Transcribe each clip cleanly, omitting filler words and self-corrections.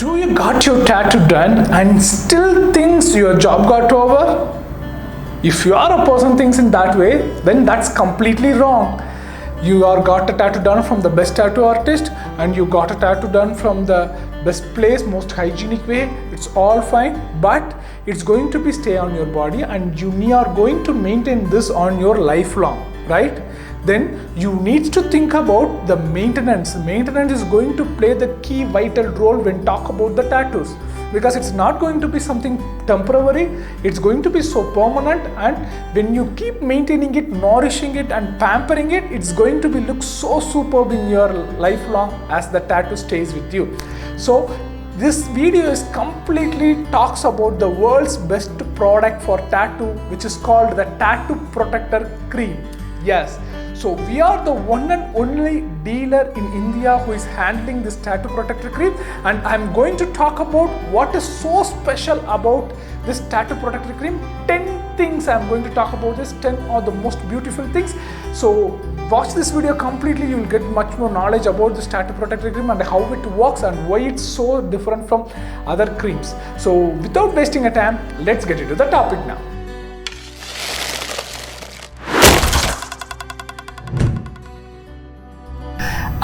Do you got your tattoo done and still thinks your job got over? If you are a person thinks in that way, then that's completely wrong. You are got a tattoo done from the best tattoo artist and you got a tattoo done from the best place, most hygienic way. It's all fine, but it's going to be stay on your body and you are going to maintain this on your lifelong, right? Then you need to think about the maintenance. Maintenance is going to play the key vital role when talk about the tattoos, because it's not going to be something temporary, it's going to be so permanent, and when you keep maintaining it, nourishing it and pampering it, it's going to be look so superb in your lifelong as the tattoo stays with you. So this video is completely talks about the world's best product for tattoo, which is called the Tattoo Protector Cream. Yes, so we are the one and only dealer in India who is handling this tattoo protector cream, and I'm going to talk about what is so special about this tattoo protector cream. 10 things I'm going to talk about this, 10 are the most beautiful things. So watch this video completely, you will get much more knowledge about this tattoo protector cream and how it works and why it's so different from other creams. So without wasting a time, let's get into the topic now.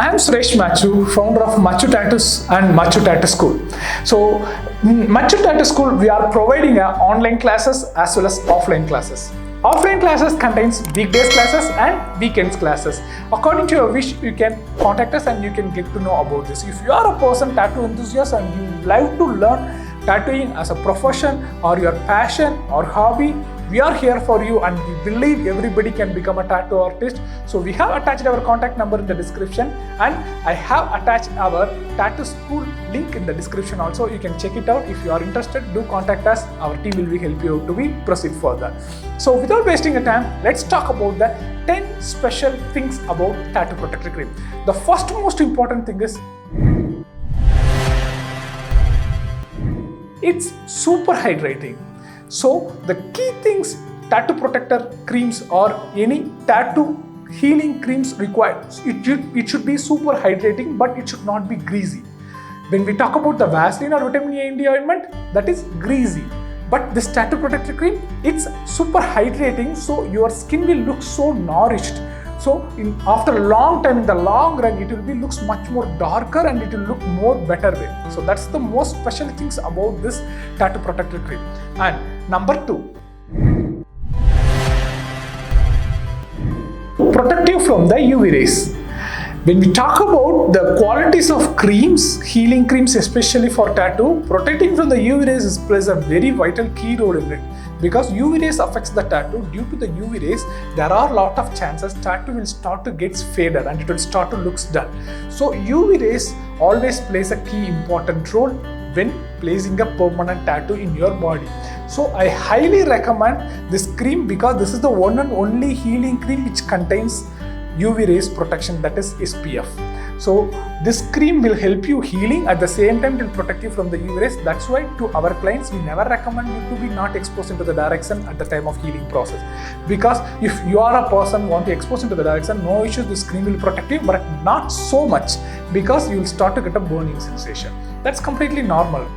I am Suresh Machu, founder of Machu Tattoos and Machu Tattoo School. So, in Machu Tattoo School, we are providing online classes as well as offline classes. Offline classes contains weekdays classes and weekends classes. According to your wish, you can contact us and you can get to know about this. If you are a person tattoo enthusiast and you like to learn tattooing as a profession or your passion or hobby, we are here for you and we believe everybody can become a tattoo artist. So we have attached our contact number in the description, and I have attached our tattoo school link in the description also. You can check it out. If you are interested, do contact us. Our team will be help you to proceed further. So without wasting a time, let's talk about the 10 special things about tattoo protector cream. The first most important thing is it's super hydrating. So the key things tattoo protector creams or any tattoo healing creams require, it should be super hydrating, but it should not be greasy. When we talk about the Vaseline or vitamin A in the ointment, that is greasy. But this tattoo protector cream, it's super hydrating, so your skin will look so nourished. So after a long time, in the long run, it will be looks much more darker and it will look more better way. So that's the most special things about this tattoo protector cream. And number 2, protect you from the UV rays. When we talk about the qualities of creams, healing creams especially for tattoo, protecting from the UV rays plays a very vital key role in it. Because UV rays affects the tattoo, due to the UV rays, there are a lot of chances tattoo will start to get faded and it will start to look dull. So UV rays always plays a key important role when placing a permanent tattoo in your body. So I highly recommend this cream because this is the one and only healing cream which contains UV rays protection, that is SPF. So this cream will help you healing, at the same time it will protect you from the UV rays. That's why to our clients, we never recommend you to be not exposed into the direct sun at the time of healing process. Because if you are a person want to expose into the direct sun, no issues, this cream will protect you, but not so much, because you will start to get a burning sensation. That's completely normal.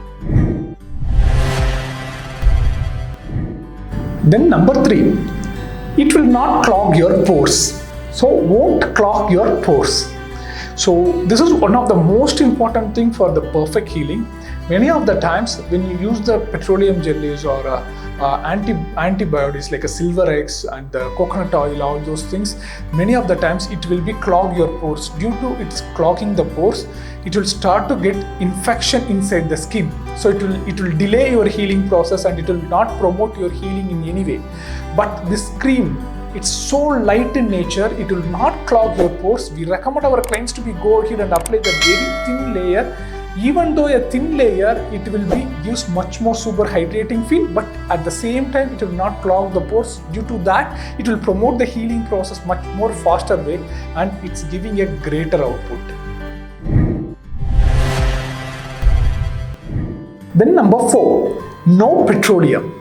Then number 3, it will not clog your pores. So won't clog your pores. So this is one of the most important thing for the perfect healing. Many of the times when you use the petroleum jellies or antibiotics like a silver eggs and the coconut oil, all those things, many of the times it will be clog your pores. Due to its clogging the pores, it will start to get infection inside the skin. So it will delay your healing process and it will not promote your healing in any way. But this cream, it's so light in nature, it will not clog your pores. We recommend our clients to go ahead and apply the very thin layer. Even though a thin layer, it will gives much more super hydrating feel, but at the same time, it will not clog the pores. Due to that, it will promote the healing process much more faster way, and it's giving a greater output. Then number 4, no petroleum.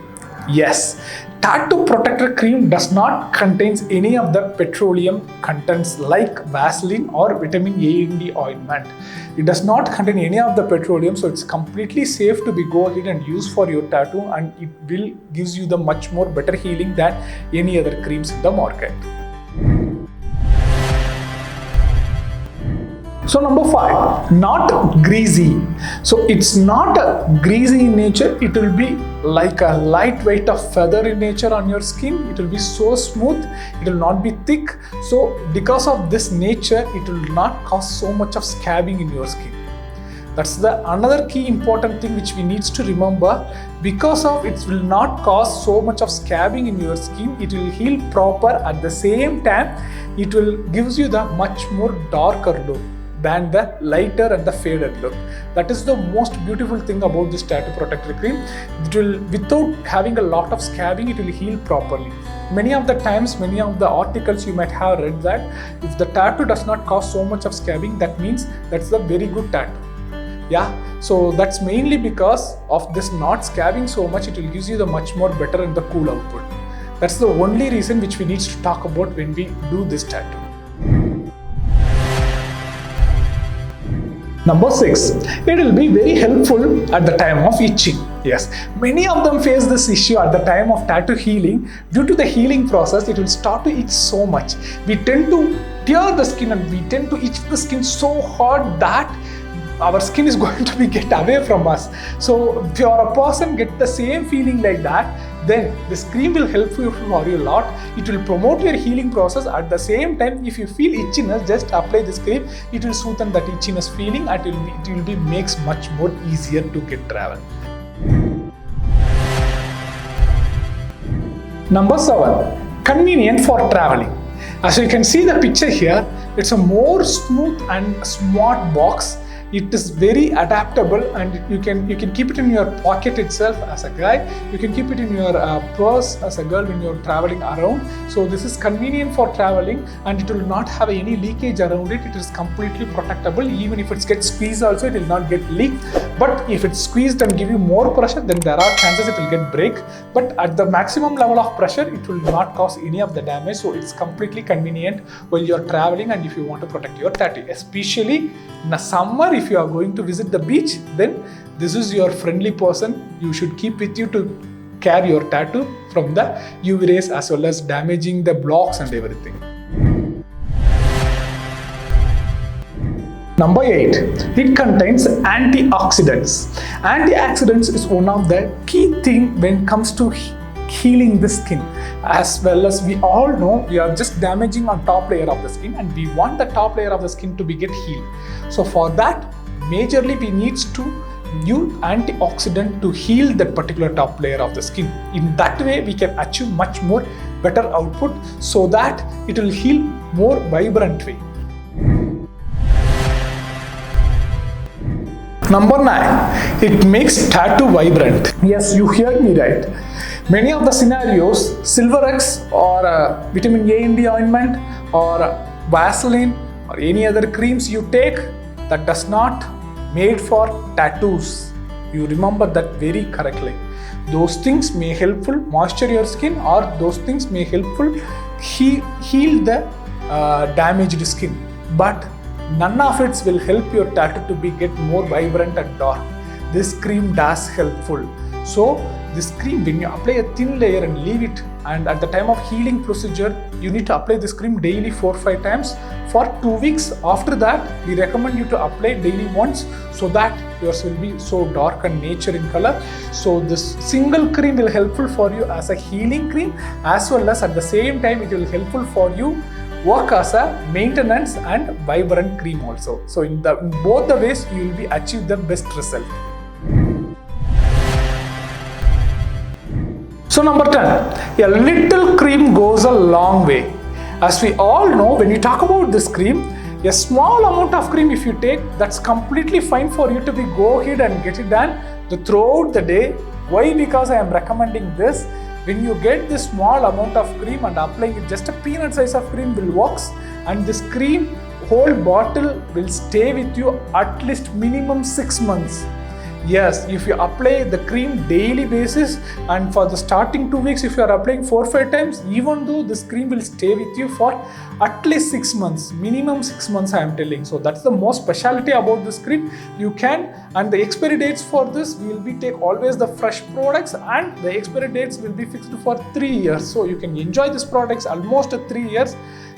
Yes, tattoo protector cream does not contain any of the petroleum contents like Vaseline or vitamin A and D ointment. It does not contain any of the petroleum, so it's completely safe to be go ahead and use for your tattoo, and it will gives you the much more better healing than any other creams in the market. So number 5, not greasy. So it's not greasy in nature. It will be like a lightweight of feather in nature on your skin. It will be so smooth. It will not be thick. So because of this nature, it will not cause so much of scabbing in your skin. That's the another key important thing which we need to remember. Because of it will not cause so much of scabbing in your skin. It will heal proper. At the same time, it will gives you the much more darker look than the lighter and the faded look. That is the most beautiful thing about this tattoo protector cream. It will, without having a lot of scabbing, it will heal properly. Many of the times, many of the articles you might have read that if the tattoo does not cause so much of scabbing, that means that's a very good tattoo. Yeah, so that's mainly because of this not scabbing so much. It will give you the much more better and the cool output. That's the only reason which we need to talk about when we do this tattoo. Number 6, it will be very helpful at the time of itching. Yes, many of them face this issue at the time of tattoo healing. Due to the healing process, it will start to itch so much. We tend to tear the skin and we tend to itch the skin so hard that our skin is going to be get away from us. So if you are a person get the same feeling like that, then this cream will help you for you a lot. It will promote your healing process. At the same time, if you feel itchiness, just apply this cream. It will soothe that itchiness feeling, and it will be makes much more easier to get travel. Number 7, convenient for traveling. As you can see the picture here, it's a more smooth and smart box. It is very adaptable, and you can keep it in your pocket itself as a guy. You can keep it in your purse as a girl when you're traveling around. So this is convenient for traveling, and it will not have any leakage around it. It is completely protectable. Even if it gets squeezed also, it will not get leaked. But if it's squeezed and give you more pressure, then there are chances it will get break. But at the maximum level of pressure, it will not cause any of the damage. So it's completely convenient while you're traveling and if you want to protect your tattoo. Especially in the summer, if you are going to visit the beach, then this is your friendly person you should keep with you to care your tattoo from the UV rays as well as damaging the blocks and everything. Number 8, it contains antioxidants. Antioxidants is one of the key thing when it comes to healing the skin. As well as we all know, we are just damaging on top layer of the skin, and we want the top layer of the skin to be get healed. So for that, majorly we need to use antioxidant to heal that particular top layer of the skin. In that way, we can achieve much more better output, so that it will heal more vibrant way. Number 9, it makes tattoo vibrant. Yes, you heard me right. Many of the scenarios, Silver X or vitamin A and D ointment or Vaseline or any other creams you take, that does not made for tattoos. You remember that very correctly. Those things may helpful moisture your skin, or those things may helpful heal the damaged skin. But none of it will help your tattoo to be get more vibrant and dark. This cream does helpful. So this cream, when you apply a thin layer and leave it, and at the time of healing procedure, you need to apply this cream daily 4-5 times for 2 weeks. After that, we recommend you to apply daily once, so that yours will be so dark and nature in color. So this single cream will helpful for you as a healing cream, as well as at the same time it will helpful for you work as a maintenance and vibrant cream also. So in both the ways, you will be achieve the best result. So number 10, a little cream goes a long way. As we all know, when you talk about this cream, a small amount of cream if you take, that's completely fine for you to be go ahead and get it done throughout the day. Why? Because I am recommending this. When you get this small amount of cream and applying it, just a peanut size of cream will works, and this cream whole bottle will stay with you at least minimum 6 months. Yes, if you apply the cream daily basis, and for the starting 2 weeks, if you are applying 4-5 times, even though this cream will stay with you for at least 6 months, minimum 6 months, I am telling. So that's the most specialty about this cream. You can, and the expiry dates for this will be take always the fresh products, and the expiry dates will be fixed for 3 years. So you can enjoy these products almost 3 years.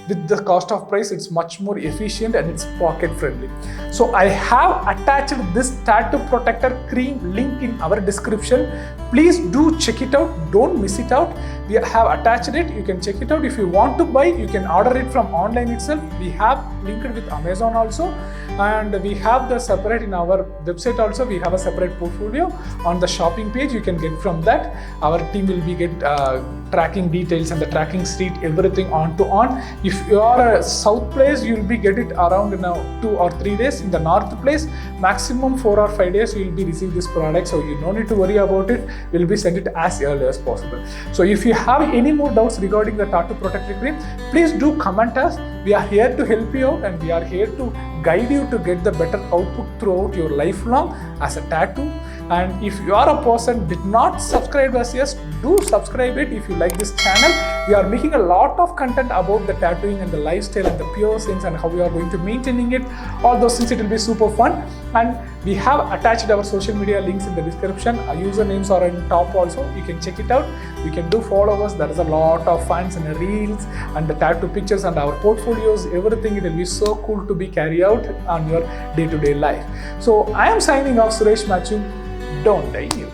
With the cost of price, it's much more efficient and it's pocket friendly. So I have attached this tattoo protector cream link in our description. Please do check it out. Don't miss it out. We have attached it. You can check it out. If you want to buy, you can order it from online itself. We have linked with Amazon also, and we have the separate in our website also. We have a separate portfolio on the shopping page. You can get from that. Our team will be tracking details and the tracking sheet, everything on. If you are a south place, you will be get it around 2 or 3 days. In the north place, maximum 4 or 5 days you will be receive this product. So you don't need to worry about it. We'll be send it as early as possible. So if you have any more doubts regarding the tattoo protector cream, please do comment us. We are here to help you out, and we are here to guide you to get the better output throughout your lifelong as a tattoo. And if you are a person did not subscribe us yet, do subscribe it if you like this channel. We are making a lot of content about the tattooing and the lifestyle and the piercings and how we are going to maintaining it. All those things, it will be super fun. And we have attached our social media links in the description. Our usernames are on top also. You can check it out. You can do follow us. There is a lot of fans and reels and the tattoo pictures and our portfolios, everything. It will be so cool to be carried out on your day-to-day life. So I am signing off, Suresh Machu. Don't die you.